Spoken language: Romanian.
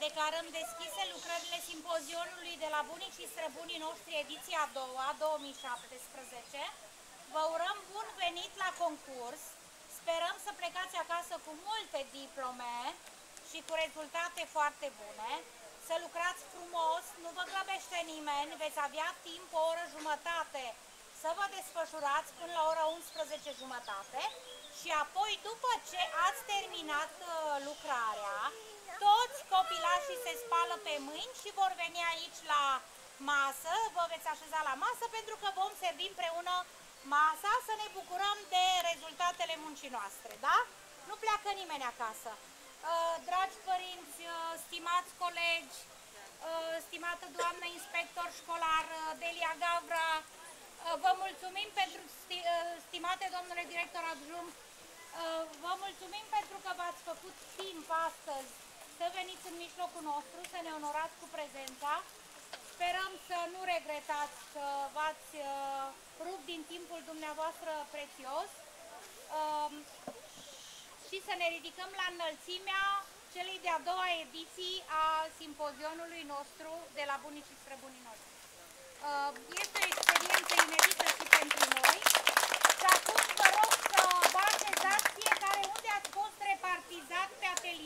declarăm deschise lucrările simpozionului de la Bunici și Străbunii noștri, ediția a doua, 2017. Vă urăm bun venit la concurs. Sperăm să plecați acasă cu multe diplome și cu rezultate foarte bune. Să lucrați frumos, nu vă grăbește nimeni, veți avea timp o oră jumătate să vă desfășurați până la ora 11:30 și apoi, după ce ați terminat lucrarea, toți copilașii se spală pe mâini și vor veni aici la masă, vă veți așeza la masă pentru că vom servi împreună masa să ne bucurăm de rezultatele muncii noastre, da? Nu pleacă nimeni acasă. Dragi părinți, stimați colegi, stimată doamnă inspector școlar Delia Gavra, vă mulțumim pentru, stimate domnule director adjunct, vă mulțumim pentru că v-ați făcut timp astăzi să veniți în mijlocul nostru, să ne onorați cu prezența. Sperăm să nu regretați că v-ați rupt din timpul dumneavoastră prețios și să ne ridicăm la înălțimea celei de-a doua ediții a simpozionului nostru de la Bunici și Străbunii noștri. Este o experiență inedită și pentru noi și acum vă rog să vă așezați fiecare unde ați fost repartizat pe atelier.